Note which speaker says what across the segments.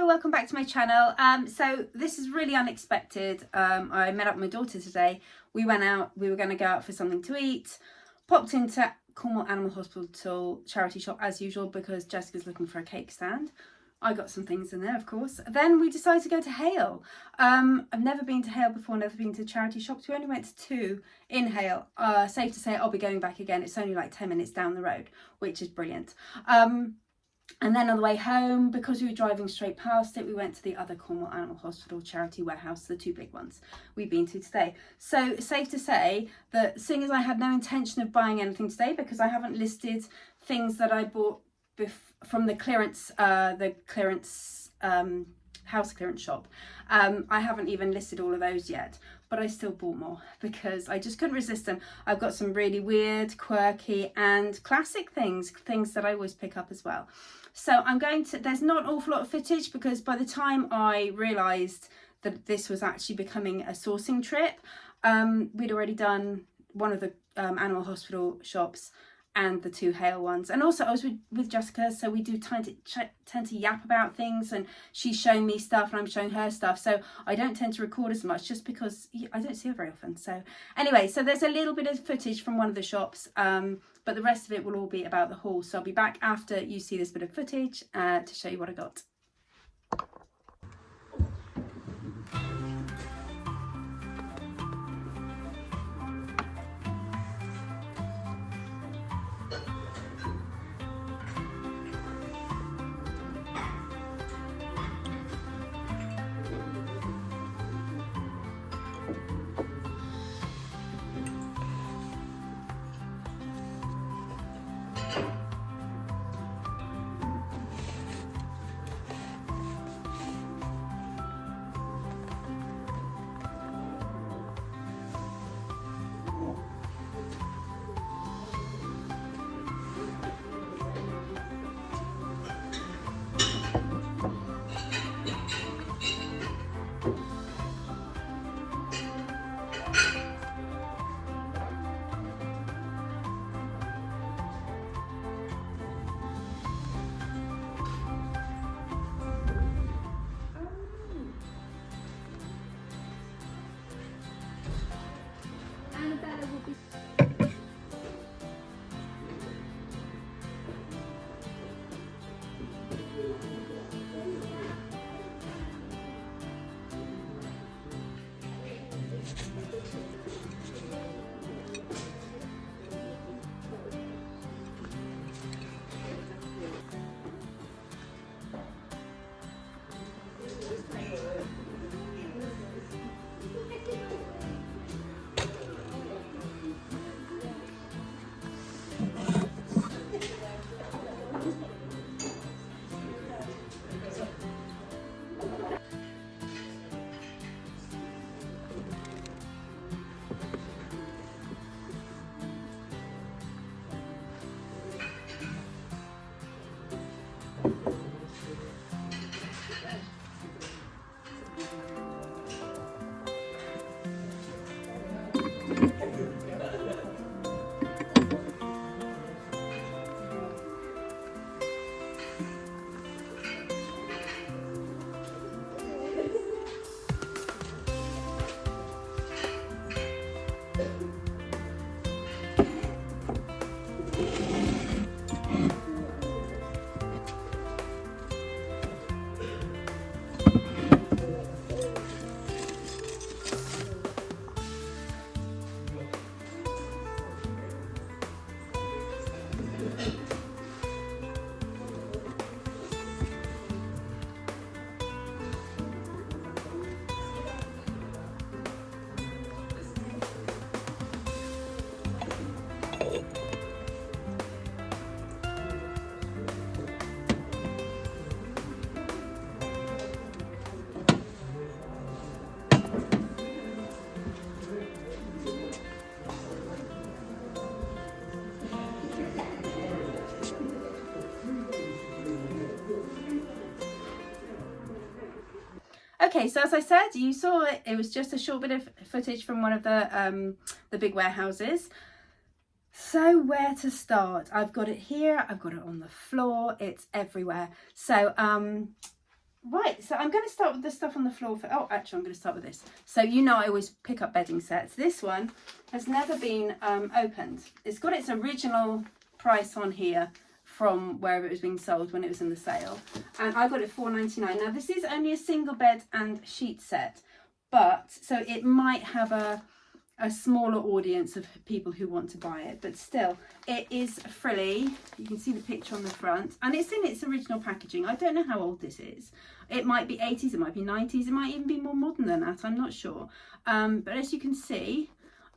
Speaker 1: Hello, welcome back to my channel. So this is really unexpected. I met up with my daughter today. We went out, we were going to go out for something to eat, popped into Cornwall Animal Hospital charity shop as usual because Jessica's looking for a cake stand. I got some things in there, of course. Then we decided to go to Hale. I've never been to Hale before, never been to charity shops. We only went to two in Hale. Safe to say I'll be going back again. It's only like 10 minutes down the road, which is brilliant. And then on the way home, because we were driving straight past it, we went to the other Cornwall Animal Hospital charity warehouse, the two big ones we've been to today. So safe to say that seeing as I had no intention of buying anything today, because I haven't listed things that I bought from the clearance house clearance shop. I haven't even listed all of those yet, but I still bought more because I just couldn't resist them. I've got some really weird, quirky and classic things that I always pick up as well. So there's not an awful lot of footage because by the time I realised that this was actually becoming a sourcing trip, we'd already done one of the animal hospital shops and the two Hale ones. And also I was with Jessica, so we do tend to yap about things, and she's showing me stuff and I'm showing her stuff, so I don't tend to record as much just because I don't see her very often. So anyway, so there's a little bit of footage from one of the shops, but the rest of it will all be about the haul. So I'll be back after you see this bit of footage to show you what I got. Okay, so as I said, you saw it. It was just a short bit of footage from one of the big warehouses. So where to start? I've got it here, I've got it on the floor, it's everywhere. So Right, so I'm going to start with the stuff on the floor. Oh, actually, I'm going to start with this. So you know I always pick up bedding sets. This one has never been opened. It's got its original price on here from wherever it was being sold when it was in the sale. And I got it $4.99. Now, this is only a single bed and sheet set, but so it might have a smaller audience of people who want to buy it, but still it is frilly. You can see the picture on the front and it's in its original packaging. I don't know how old this is. It might be 80s, it might be 90s, it might even be more modern than that, I'm not sure. But as you can see,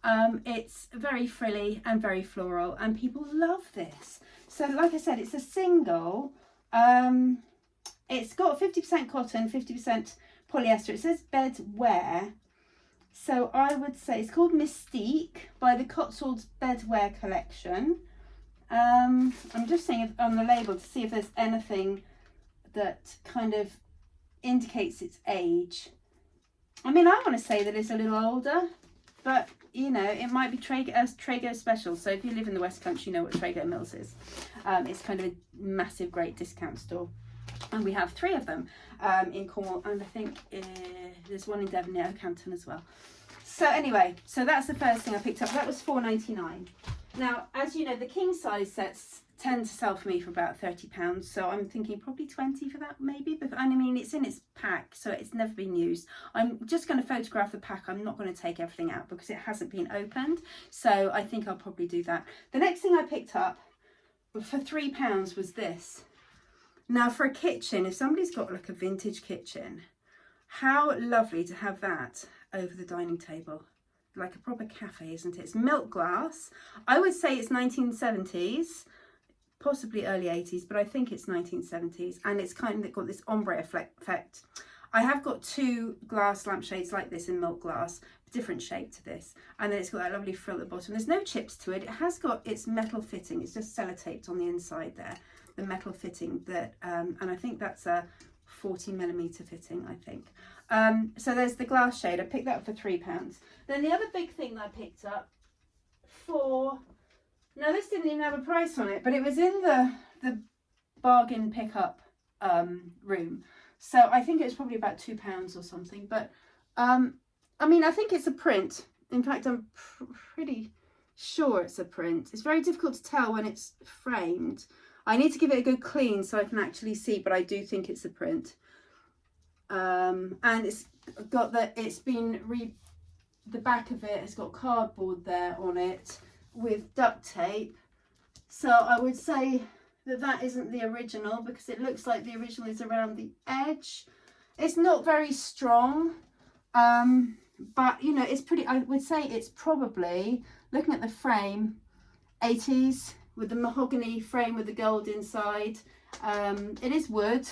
Speaker 1: it's very frilly and very floral and people love this. So like I said, it's a single. It's got 50% cotton, 50% polyester. It says bed wear. So I would say it's called Mystique by the Cotswolds Bedwear Collection. I'm just seeing on the label to see if there's anything that kind of indicates its age. I mean, I want to say that it's a little older, but you know, it might be Traeger special. So if you live in the West Country, you know what Traeger Mills is. It's kind of a massive, great discount store. And we have 3 of them in Cornwall, and I think there's one in Devon near Oakhampton as well. So anyway, so that's the first thing I picked up. That was $4.99. Now, as you know, the king size sets tend to sell for me for about £30, so I'm thinking probably 20 for that maybe. But I mean, it's in its pack, so it's never been used. I'm just going to photograph the pack. I'm not going to take everything out because it hasn't been opened, so I think I'll probably do that. The next thing I picked up for £3 was this. Now, for a kitchen, if somebody's got like a vintage kitchen, how lovely to have that over the dining table. Like a proper cafe, isn't it? It's milk glass. I would say it's 1970s, possibly early 80s, but I think it's 1970s. And it's kind of got this ombre effect. I have got 2 glass lampshades like this in milk glass, different shape to this. And then it's got that lovely frill at the bottom. There's no chips to it. It has got its metal fitting. It's just sellotaped on the inside there. The metal fitting that and I think that's a 40mm fitting, I think. So there's the glass shade. I picked that up for £3. Then the other big thing that I picked up for, now this didn't even have a price on it, but it was in the bargain pickup room, so I think it was probably about £2 or something. But I mean, I think it's a print. In fact, I'm pretty sure it's a print. It's very difficult to tell when it's framed. I need to give it a good clean so I can actually see, but I do think it's a print. And it's got the back of it has got cardboard there on it with duct tape. So I would say that isn't the original because it looks like the original is around the edge. It's not very strong, but you know, it's pretty, I would say it's probably, looking at the frame, 80s. With the mahogany frame with the gold inside. It is wood,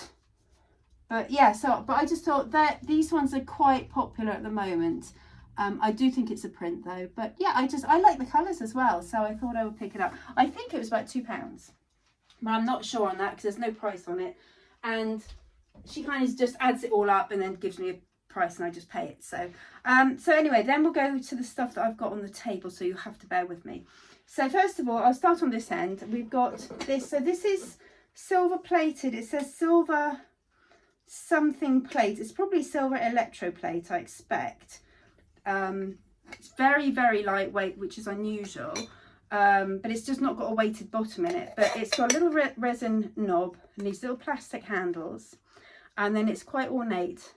Speaker 1: but yeah, but I just thought that these ones are quite popular at the moment. I do think it's a print though, but yeah, I like the colours as well, so I thought I would pick it up. I think it was about £2, but I'm not sure on that because there's no price on it, and she kind of just adds it all up and then gives me a price and I just pay it. So anyway, then we'll go to the stuff that I've got on the table, so you'll have to bear with me. So first of all, I'll start on this end. We've got this. So this is silver plated. It says silver something plate. It's probably silver electroplate, I expect. It's very, very lightweight, which is unusual. But it's just not got a weighted bottom in it. But it's got a little resin knob and these little plastic handles. And then it's quite ornate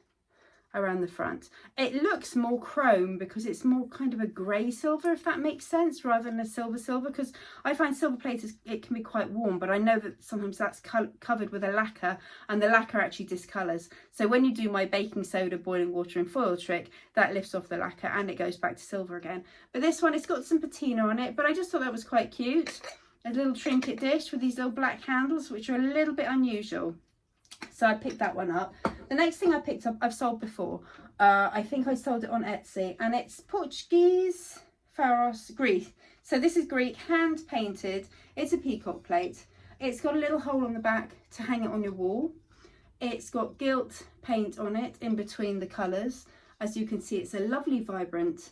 Speaker 1: around the front. It looks more chrome because it's more kind of a grey silver, if that makes sense, rather than a silver, because I find silver plate it can be quite warm, but I know that sometimes that's covered with a lacquer and the lacquer actually discolours. So when you do my baking soda, boiling water and foil trick, that lifts off the lacquer and it goes back to silver again. But this one, it's got some patina on it, but I just thought that was quite cute. A little trinket dish with these little black handles, which are a little bit unusual. So I picked that one up. The next thing I picked up, I've sold before. I think I sold it on Etsy, and it's Portuguese Faros Greek. So this is Greek, hand painted. It's a peacock plate. It's got a little hole on the back to hang it on your wall. It's got gilt paint on it in between the colours. As you can see, it's a lovely, vibrant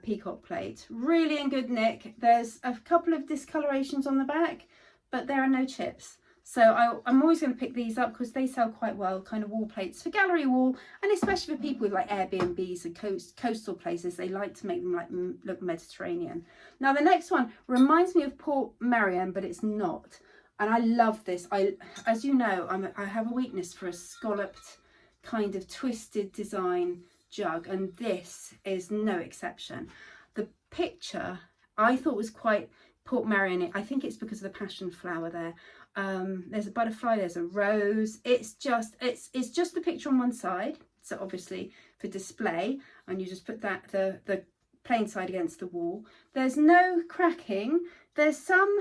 Speaker 1: peacock plate. Really in good nick. There's a couple of discolorations on the back, but there are no chips. So I'm always going to pick these up because they sell quite well, kind of wall plates for gallery wall, and especially for people with like Airbnbs and coastal places. They like to make them like look Mediterranean. Now the next one reminds me of Port Merion, but it's not. And I love this. As you know, I have a weakness for a scalloped kind of twisted design jug, and this is no exception. The picture I thought was quite Port Merion. I think it's because of the passion flower there. There's a butterfly, there's a rose. It's just the picture on one side, so obviously for display, and you just put that the plain side against the wall. There's no cracking. There's some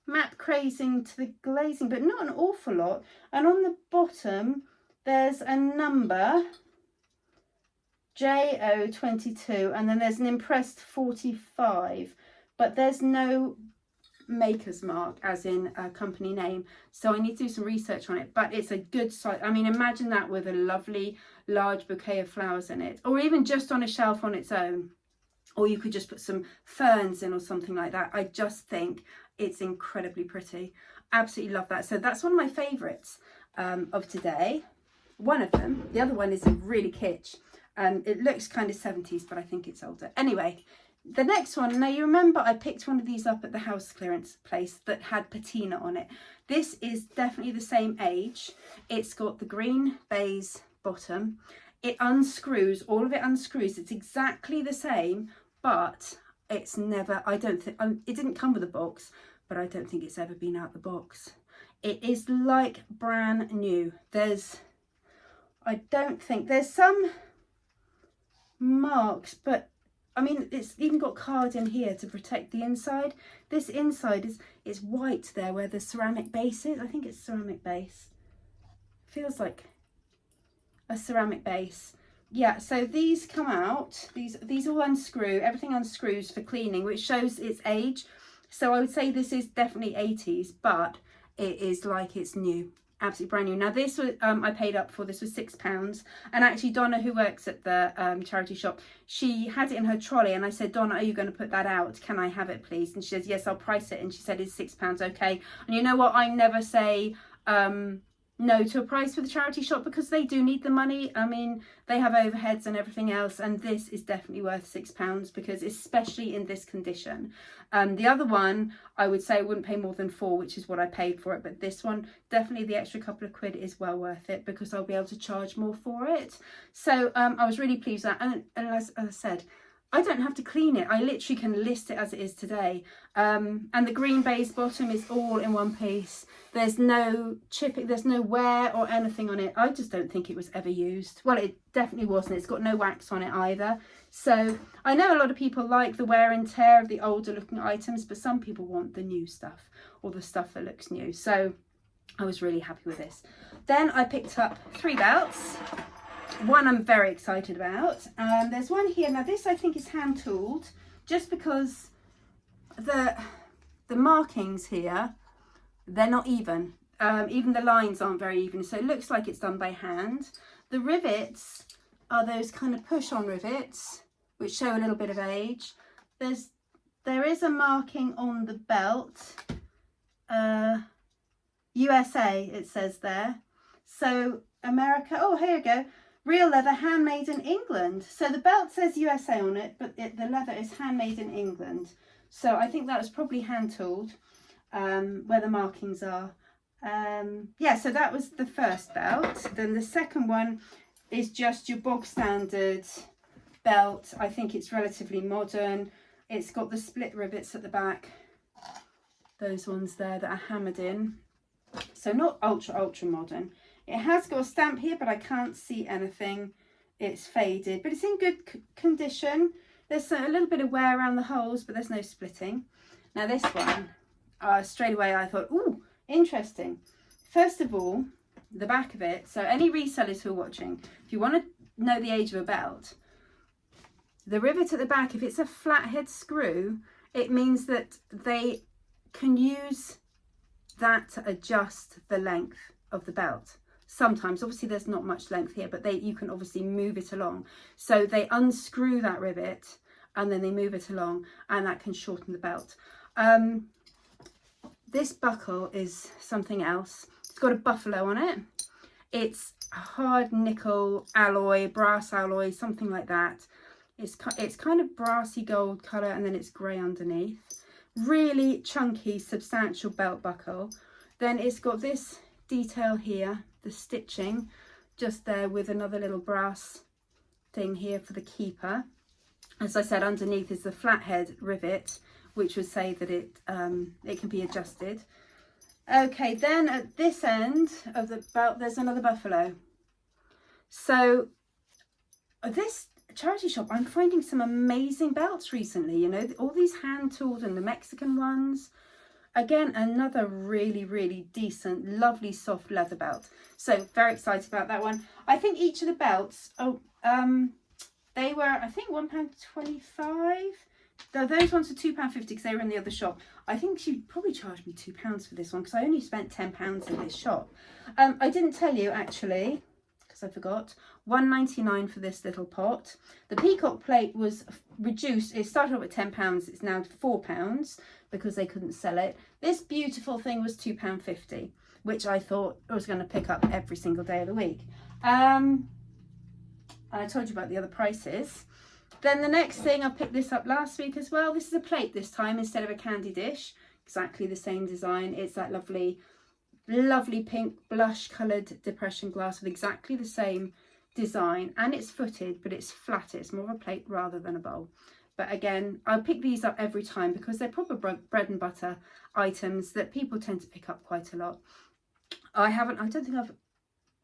Speaker 1: matte crazing to the glazing, but not an awful lot. And on the bottom there's a number JO22, and then there's an impressed 45, but there's no maker's mark as in a company name, so I need to do some research on it. But it's a good size. I mean, imagine that with a lovely large bouquet of flowers in it, or even just on a shelf on its own, or you could just put some ferns in or something like that. I just think it's incredibly pretty. Absolutely love that. So that's one of my favorites of today. One of them. The other one is a really kitsch. It looks kind of 70s, but I think it's older. Anyway, the next one, now you remember I picked one of these up at the house clearance place that had patina on it. This is definitely the same age. It's got the green baize bottom. It unscrews, all of it unscrews. It's exactly the same, but it's never, I don't think, it didn't come with a box, but I don't think it's ever been out the box. It is like brand new. I don't think, there's some marks, but I mean, it's even got card in here to protect the inside. This inside is white there where the ceramic base is. I think it's ceramic base. Feels like a ceramic base. Yeah, so these come out. These all unscrew. Everything unscrews for cleaning, which shows its age. So I would say this is definitely 80s, but it is like it's new. Absolutely brand new. Now this was I paid up for. This was £6, and actually Donna, who works at the charity shop, she had it in her trolley, and I said, Donna, are you going to put that out? Can I have it please? And she says, yes, I'll price it. And she said, is £6 okay? And you know what, I never say no to a price for the charity shop, because they do need the money. I mean, they have overheads and everything else, and this is definitely worth £6, because especially in this condition. The other one, I would say I wouldn't pay more than £4, which is what I paid for it, but this one, definitely the extra couple of quid is well worth it, because I'll be able to charge more for it. So I was really pleased with that, and as I said, I don't have to clean it. I literally can list it as it is today. And the green baize bottom is all in one piece. There's no chipping, there's no wear or anything on it. I just don't think it was ever used. Well, it definitely wasn't. It's got no wax on it either. So I know a lot of people like the wear and tear of the older looking items, but some people want the new stuff, or the stuff that looks new. So I was really happy with this. Then I picked up 3 belts. One I'm very excited about. There's one here. Now this I think is hand tooled, just because the markings here, they're not even. Even the lines aren't very even, so it looks like it's done by hand. The rivets are those kind of push on rivets, which show a little bit of age. There is a marking on the belt, USA it says there. So America, oh here you go. Real leather, handmade in England. So the belt says USA on it, but the leather is handmade in England. So I think that was probably hand tooled, where the markings are. Yeah, so that was the first belt. Then the second one is just your bog standard belt. I think it's relatively modern. It's got the split rivets at the back. Those ones there that are hammered in. So not ultra modern. It has got a stamp here, but I can't see anything. It's faded, but it's in good condition. There's a little bit of wear around the holes, but there's no splitting. Now this one, straight away I thought, ooh, interesting. First of all, the back of it. So any resellers who are watching, if you want to know the age of a belt, the rivet at the back, if it's a flathead screw, it means that they can use that to adjust the length of the belt. Sometimes, obviously there's not much length here, but you can obviously move it along. So they unscrew that rivet and then they move it along, and that can shorten the belt. this buckle is something else. It's got a buffalo on it. It's a hard nickel alloy, brass alloy, something like that. It's kind of brassy gold colour, and then it's grey underneath. Really chunky, substantial belt buckle. Then it's got this detail here, the stitching just there with another little brass thing here for the keeper. As I said, underneath is the flathead rivet, which would say that it can be adjusted. Okay, then at this end of the belt, there's another buffalo. So this charity shop, I'm finding some amazing belts recently, you know, all these hand tooled and the Mexican ones. Again, another really, really decent, lovely soft leather belt. So very excited about that one. I think each of the belts, they were, I think, £1.25. Those ones were £2.50 because they were in the other shop. I think she probably charged me £2 for this one because I only spent £10 in this shop. I didn't tell you actually, because I forgot, £1.99 for this little pot. The peacock plate was reduced. It started off at £10. It's now £4 because they couldn't sell it. This beautiful thing was £2.50, which I thought I was going to pick up every single day of the week. I told you about the other prices. Then the next thing, I picked this up last week as well. This is a plate this time instead of a candy dish. Exactly the same design. It's that lovely, lovely pink blush coloured depression glass with exactly the same design. And it's footed, but it's flat. It's more of a plate rather than a bowl. But again, I'll pick these up every time because they're proper bread and butter items that people tend to pick up quite a lot.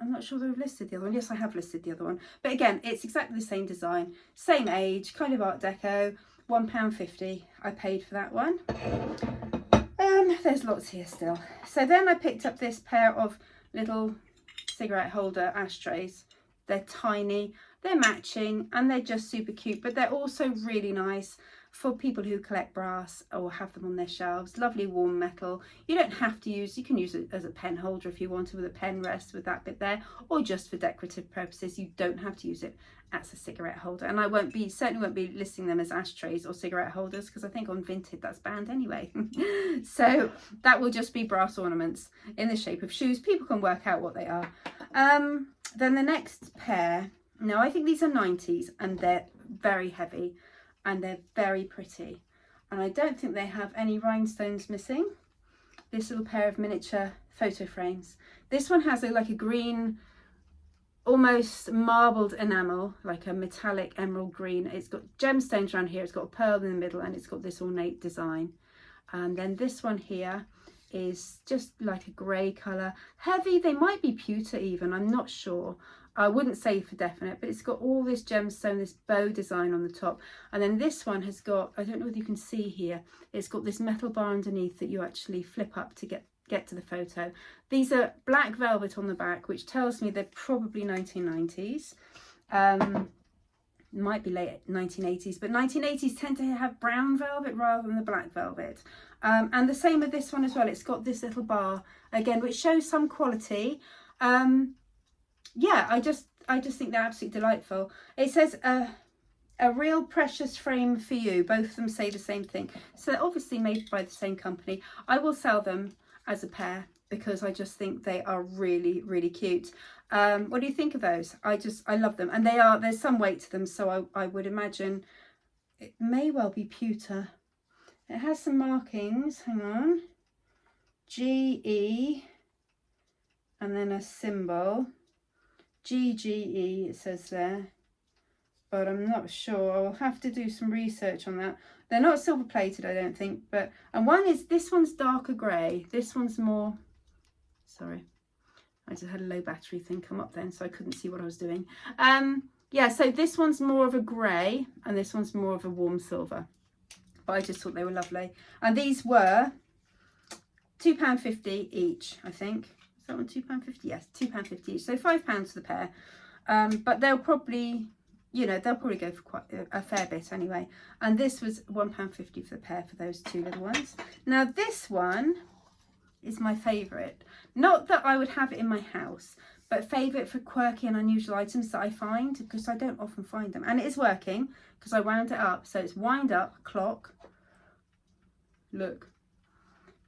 Speaker 1: I'm not sure they've listed the other one. Yes, I have listed the other one. But again, it's exactly the same design, same age, kind of Art Deco, £1.50 I paid for that one. There's lots here still. So then I picked up this pair of little cigarette holder ashtrays. They're tiny, they're matching, and they're just super cute, but they're also really nice for people who collect brass or have them on their shelves. Lovely warm metal. You don't have to use, you can use it as a pen holder if you want to, with a pen rest with that bit there, or just for decorative purposes. You don't have to use it as a cigarette holder. And I certainly won't be listing them as ashtrays or cigarette holders because I think on Vinted that's banned anyway. So that will just be brass ornaments in the shape of shoes. People can work out what they are. Then the next pair, now I think these are 90s and they're very heavy. And they're very pretty, and I don't think they have any rhinestones missing. This little pair of miniature photo frames. This one has like a green, almost marbled enamel, like a metallic emerald green. It's got gemstones around here, it's got a pearl in the middle, and it's got this ornate design. And then this one here is just like a grey colour. Heavy, they might be pewter even, I'm not sure. I wouldn't say for definite, but it's got all this gemstone, this bow design on the top. And then this one has got, I don't know whether you can see here, it's got this metal bar underneath that you actually flip up to get to the photo. These are black velvet on the back, which tells me they're probably 1990s. Might be late 1980s, but 1980s tend to have brown velvet rather than the black velvet. And the same with this one as well. It's got this little bar again, which shows some quality. Yeah, I just think they're absolutely delightful. It says a real precious frame for you. Both of them say the same thing. So they're obviously made by the same company. I will sell them as a pair because I just think they are really, really cute. What do you think of those? I love them. And there's some weight to them, so I would imagine it may well be pewter. It has some markings, hang on. GE, and then a symbol. GGE it says there, but I'm not sure. I'll have to do some research on that. They're not silver plated, I don't think, this one's darker grey. This one's more, sorry, I just had a low battery thing come up then, so I couldn't see what I was doing. Yeah, so this one's more of a grey and this one's more of a warm silver, but I just thought they were lovely. And these were £2.50 each, I think. That one £2.50? Yes, £2.50 each, so £5 for the pair. But they'll probably, they'll probably go for quite a fair bit anyway. And this was £1.50 for the pair for those two little ones. Now this one is my favourite. Not that I would have it in my house, but favourite for quirky and unusual items that I find, because I don't often find them. And it is working because I wound it up. So it's wind up clock. Look.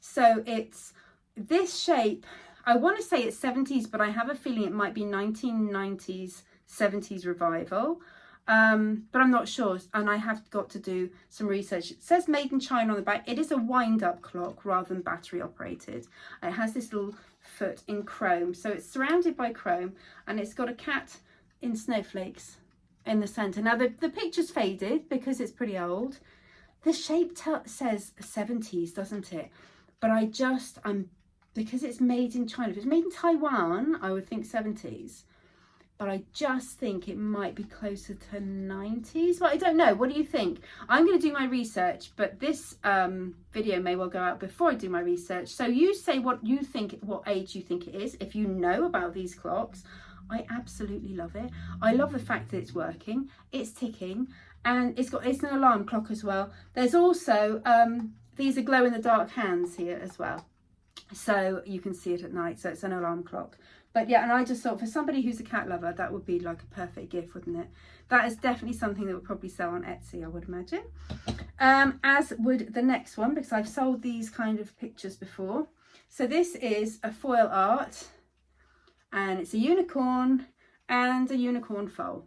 Speaker 1: So it's this shape. I want to say it's 70s, but I have a feeling it might be 1990s, 70s revival. But I'm not sure, and I have got to do some research. It says made in China on the back. It is a wind-up clock rather than battery operated. It has this little foot in chrome, so it's surrounded by chrome, and it's got a cat in snowflakes in the center. Now the picture's faded because it's pretty old. The shape says 70s, doesn't it? But because it's made in China. If it's made in Taiwan, I would think 70s. But I just think it might be closer to 90s. Well, I don't know. What do you think? I'm going to do my research, but this video may well go out before I do my research. So you say what you think, what age you think it is. If you know about these clocks, I absolutely love it. I love the fact that it's working, it's ticking, and it's an alarm clock as well. There's also, these are glow in the dark hands here as well. So you can see it at night. So it's an alarm clock. But yeah, and I just thought for somebody who's a cat lover, that would be like a perfect gift, wouldn't it? That is definitely something that would probably sell on Etsy, I would imagine. As would the next one, because I've sold these kind of pictures before. So this is a foil art, and it's a unicorn and a unicorn foal.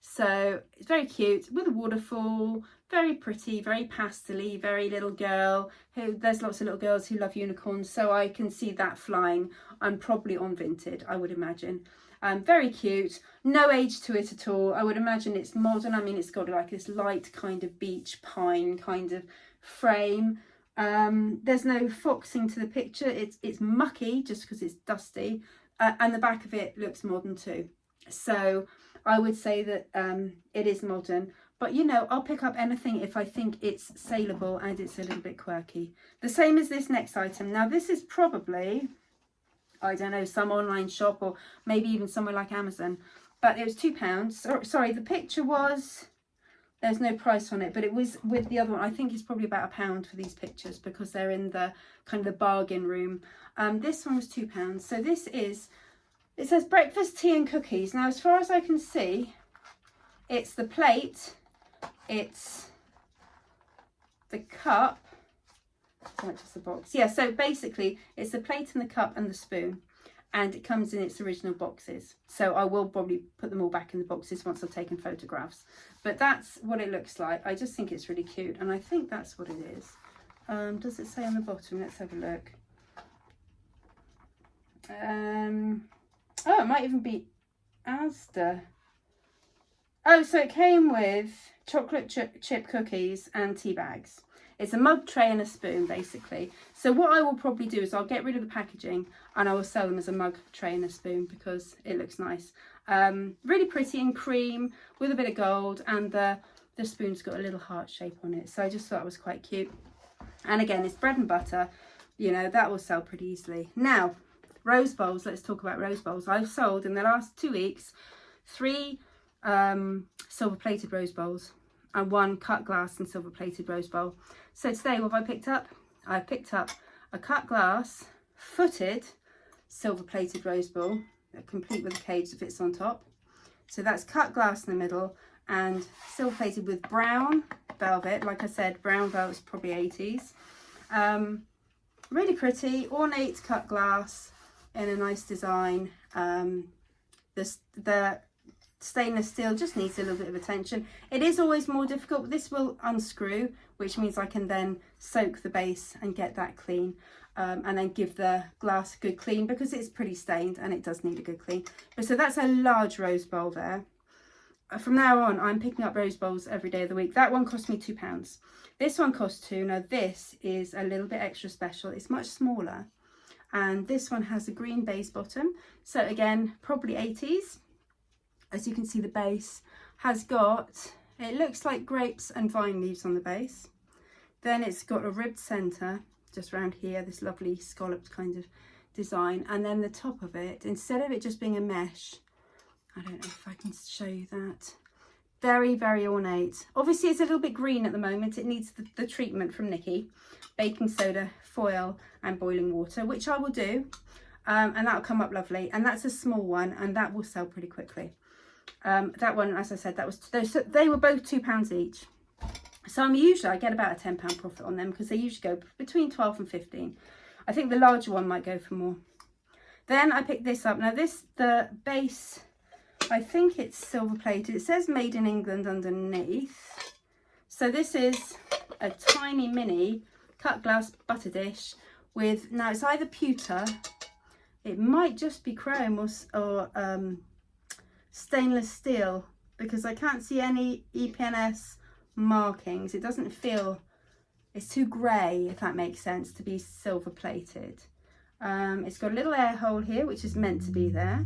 Speaker 1: So it's very cute with a waterfall, very pretty, very pastel-y, very little girl. There's lots of little girls who love unicorns, so I can see that flying. I'm probably on Vinted, I would imagine. Very cute, no age to it at all. I would imagine it's modern. I mean, it's got like this light kind of beach pine kind of frame. There's no foxing to the picture. It's mucky just because it's dusty, and the back of it looks modern too. So I would say that it is modern, but you know, I'll pick up anything if I think it's saleable and it's a little bit quirky. The same as this next item. Now this is probably, I don't know, some online shop or maybe even somewhere like Amazon, but it was £2. Sorry, the picture was, there's no price on it, but it was with the other one. I think it's probably about £1 for these pictures because they're in the kind of the bargain room. This one was £2. So this is, it says breakfast, tea and cookies. Now, as far as I can see, it's the plate, it's the cup, not just the box. Yeah, so basically, it's the plate and the cup and the spoon, and it comes in its original boxes. So I will probably put them all back in the boxes once I've taken photographs. But that's what it looks like. I just think it's really cute, and I think that's what it is. Does it say on the bottom? Let's have a look. Oh, it might even be Asda. Oh, so it came with chocolate chip cookies and tea bags. It's a mug tray and a spoon, basically. So what I will probably do is I'll get rid of the packaging and I will sell them as a mug tray and a spoon because it looks nice. Really pretty in cream with a bit of gold, and the spoon's got a little heart shape on it. So I just thought it was quite cute. And again, it's bread and butter. You know, that will sell pretty easily. Now, rose bowls. Let's talk about rose bowls. I've sold in the last 2 weeks 3 silver plated rose bowls and 1 cut glass and silver plated rose bowl. So today what have I picked up? I picked up a cut glass footed silver plated rose bowl, complete with a cage that fits on top. So that's cut glass in the middle and silver plated with brown velvet. Like I said, brown velvet's probably 80s. Really pretty, ornate cut glass in a nice design. The stainless steel just needs a little bit of attention. It is always more difficult, but this will unscrew, which means I can then soak the base and get that clean, and then give the glass a good clean because it's pretty stained and it does need a good clean. But so that's a large rose bowl there. From now on, I'm picking up rose bowls every day of the week. That one cost me £2. This one cost £2. Now this is a little bit extra special. It's much smaller. And this one has a green base bottom. So again, probably 80s. As you can see, the base has got, it looks like grapes and vine leaves on the base. Then it's got a ribbed centre just around here, this lovely scalloped kind of design. And then the top of it, instead of it just being a mesh, I don't know if I can show you that. Very, very ornate. Obviously, it's a little bit green at the moment. It needs the treatment from Nikki. Baking soda, foil and boiling water, which I will do. And that'll come up lovely. And that's a small one and that will sell pretty quickly. That one, as I said, that was they were both £2 each. So I get about a £10 profit on them because they usually go between 12 and 15. I think the larger one might go for more. Then I picked this up. Now the base, I think it's silver plated. It says made in England underneath. So this is a tiny mini cut glass butter dish with, now it's either pewter, it might just be chrome or stainless steel, because I can't see any EPNS markings. It doesn't feel, it's too grey, if that makes sense, to be silver plated. It's got a little air hole here, which is meant to be there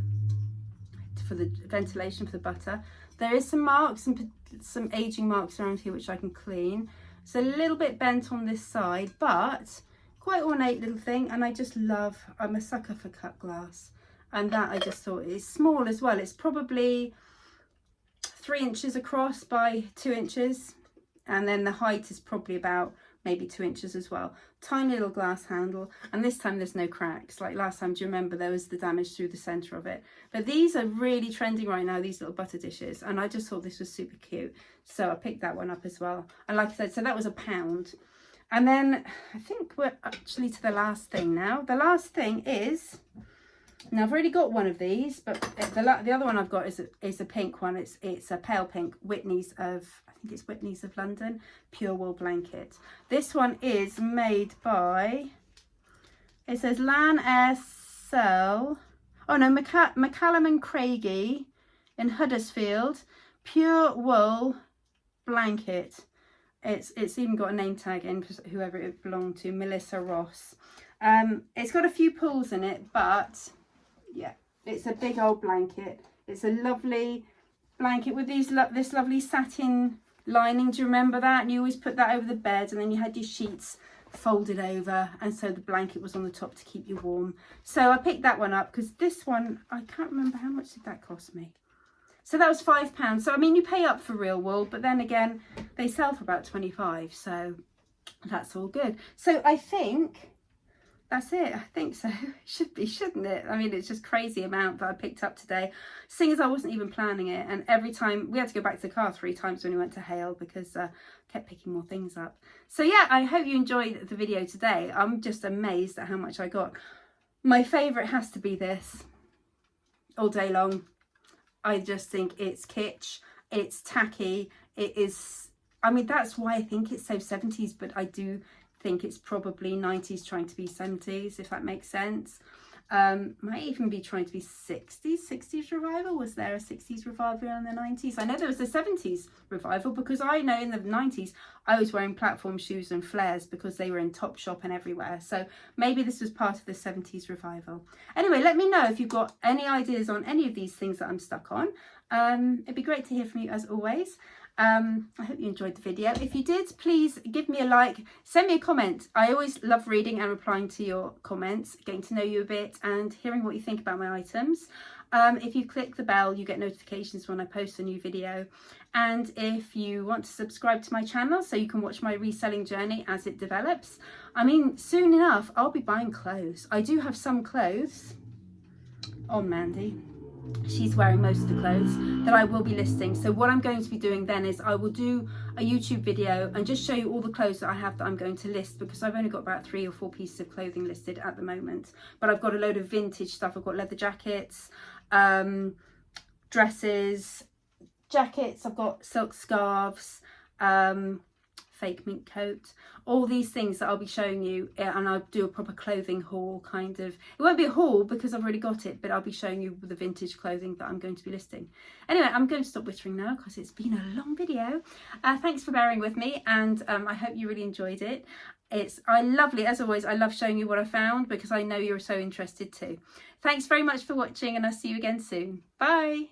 Speaker 1: for the ventilation for the butter. There is some marks and some aging marks around here which I can clean. It's a little bit bent on this side, but quite ornate little thing, and I just love, I'm a sucker for cut glass, and that I just thought is small as well. It's probably 3 inches across by 2 inches, and then the height is probably about maybe 2 inches as well. Tiny little glass handle, and this time there's no cracks. Like last time, do you remember there was the damage through the center of it? But these are really trending right now, these little butter dishes, and I just thought this was super cute, so I picked that one up as well. And like I said, so that was £1. And then I think we're actually to the last thing now. The last thing is, now I've already got one of these, but the other one I've got is a pink one. It's a pale pink Whitney's of, I think it's Whitney's of London, pure wool blanket. This one is made by, it says Lan Cell, oh no, McCallum and Craigie in Huddersfield, pure wool blanket. It's even got a name tag in, whoever it belonged to, Melissa Ross. It's got a few pulls in it, but yeah, it's a big old blanket. It's a lovely blanket with this lovely satin lining. Do you remember that? And you always put that over the bed, and then you had your sheets folded over, and so the blanket was on the top to keep you warm. So I picked that one up because this one, I can't remember how much did that cost me. So that was £5. So I mean, you pay up for real wool, but then again, they sell for about 25, so that's all good. So I think that's it. I think so. Should be, shouldn't it? I mean, it's just crazy amount that I picked up today, seeing as I wasn't even planning it. And every time we had to go back to the car 3 times when we went to Hale, because I kept picking more things up. So yeah, I hope you enjoyed the video today. I'm just amazed at how much I got. My favourite has to be this, all day long. I just think it's kitsch, it's tacky, it is, I mean, that's why I think it's so 70s, but I do think it's probably 90s trying to be 70s, if that makes sense. Might even be trying to be 60s revival. Was there a 60s revival in the 90s? I know there was a 70s revival, because I know in the 90s I was wearing platform shoes and flares because they were in Topshop and everywhere. So maybe this was part of the 70s revival. Anyway, let me know if you've got any ideas on any of these things that I'm stuck on. It'd be great to hear from you as always. I hope you enjoyed the video. If you did, please give me a like, send me a comment. I always love reading and replying to your comments, getting to know you a bit and hearing what you think about my items. If you click the bell, you get notifications when I post a new video. And if you want to subscribe to my channel so you can watch my reselling journey as it develops. I mean, soon enough, I'll be buying clothes. I do have some clothes on Mandy. She's wearing most of the clothes that I will be listing. So what I'm going to be doing then is I will do a YouTube video and just show you all the clothes that I have that I'm going to list, because I've only got about 3 or 4 pieces of clothing listed at the moment. But I've got a load of vintage stuff. I've got leather jackets, dresses, jackets. I've got silk scarves, fake mink coat, all these things that I'll be showing you, and I'll do a proper clothing haul kind of. It won't be a haul because I've already got it, but I'll be showing you the vintage clothing that I'm going to be listing. Anyway, I'm going to stop whittering now because it's been a long video. Thanks for bearing with me, and I hope you really enjoyed it. I lovely, as always, I love showing you what I found because I know you're so interested too. Thanks very much for watching, and I'll see you again soon. Bye.